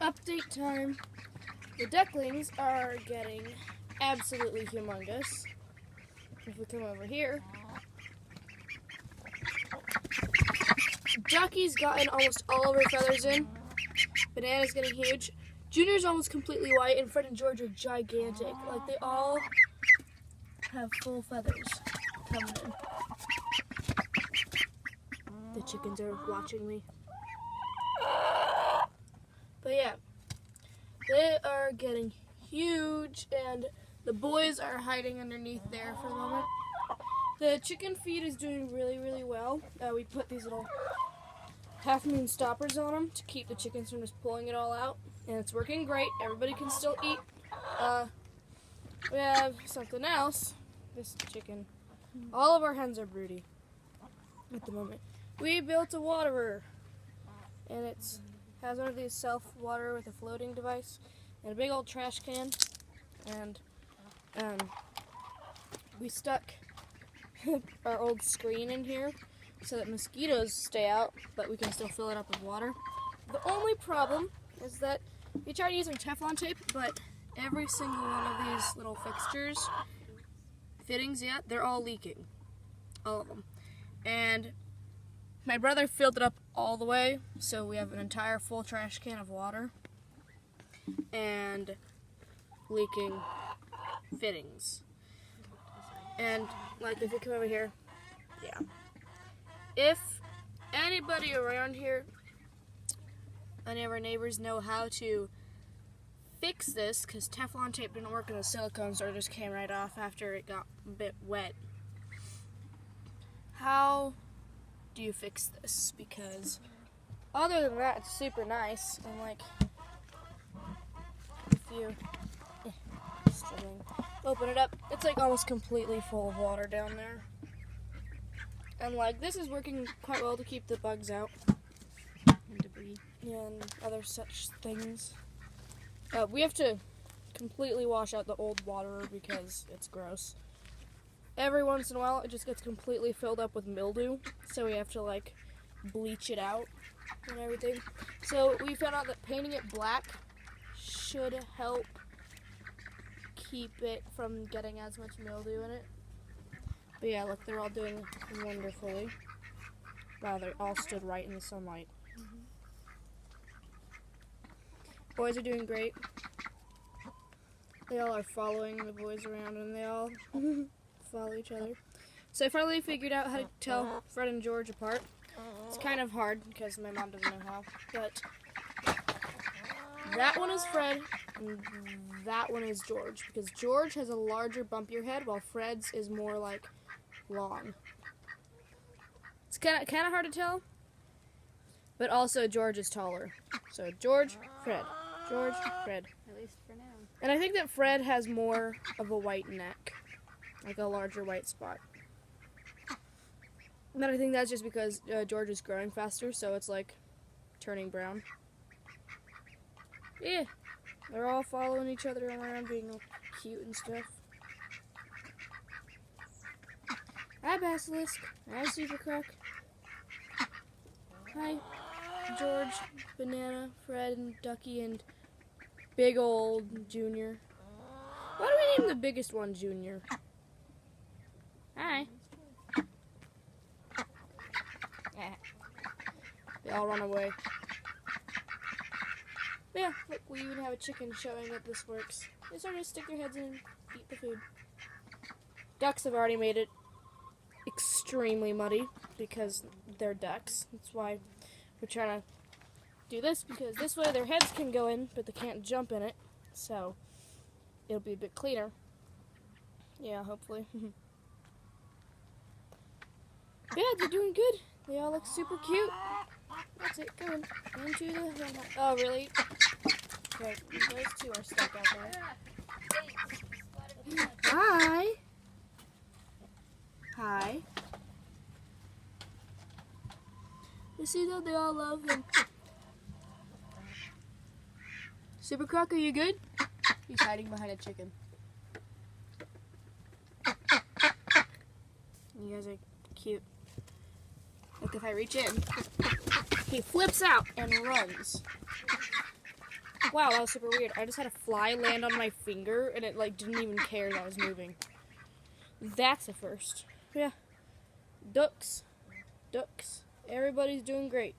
Update time. The ducklings are getting absolutely humongous. If we come over here, Ducky's gotten almost all of her feathers in. Banana's getting huge. Junior's almost completely white, and Fred and George are gigantic. Like, they all have full feathers coming in. The chickens are watching me. But yeah, they are getting huge, and the boys are hiding underneath there for the moment. The chicken feed is doing really, really well. We put these little half-moon stoppers on them to keep the chickens from just pulling it all out, and it's working great. Everybody can still eat. We have something else. This chicken. All of our hens are broody at the moment. We built a waterer, and it's has one of these self-water with a floating device and a big old trash can, and we stuck our old screen in here so that mosquitoes stay out, but we can still fill it up with water. The only problem is that we tried using Teflon tape, but every single one of these little fixtures, fittings, they're all leaking, all of them, and my brother filled it up all the way, so we have an entire full trash can of water and leaking fittings. And like, if you come over here, if anybody around here, any of our neighbors know how to fix this, because Teflon tape didn't work and the silicone sort of just came right off after it got a bit wet. How do you fix this? Because other than that, it's super nice. And like, if you open it up, it's like almost completely full of water down there. And like, this is working quite well to keep the bugs out and debris and other such things. We have to completely wash out the old water because it's gross. Every once in a while, it just gets completely filled up with mildew, so we have to like bleach it out and everything. So we found out that painting it black should help keep it from getting as much mildew in it. But yeah, look, they're all doing wonderfully. Wow, they all stood right in the sunlight. Boys are doing great. They all are following the boys around, and they all follow each other. So I finally figured out how to tell Fred and George apart. It's kind of hard because my mom doesn't know how, but that one is Fred and that one is George, because George has a larger, bumpier head while Fred's is more like long. It's kind of hard to tell, but also George is taller. So George, Fred, George, Fred. At least for now. And I think that Fred has more of a white neck, like a larger white spot. But I think that's just because George is growing faster, so it's like turning brown. Yeah, they're all following each other around, being all cute and stuff. Hi, Basilisk. Hi, Supercroc. Hi, George, Banana, Fred, and Ducky, and big old Junior. Why do we name the biggest one Junior? Hi. They all run away. But yeah, look, we even have a chicken showing that this works. They sort of stick their heads in and eat the food. Ducks have already made it extremely muddy because they're ducks. That's why we're trying to do this, because this way their heads can go in, but they can't jump in it. So it'll be a bit cleaner. Yeah, hopefully. Yeah, they're doing good. They all look super cute. That's it, go in. Into the... Oh, really? Okay, those two are stuck out there. Hi. Hi. You see that they all love him. Supercroc, are you good? He's hiding behind a chicken. You guys are cute. Look, if I reach in, he flips out and runs. Wow, that was super weird. I just had a fly land on my finger, and it like didn't even care that I was moving. That's a first. Yeah. Ducks. Everybody's doing great.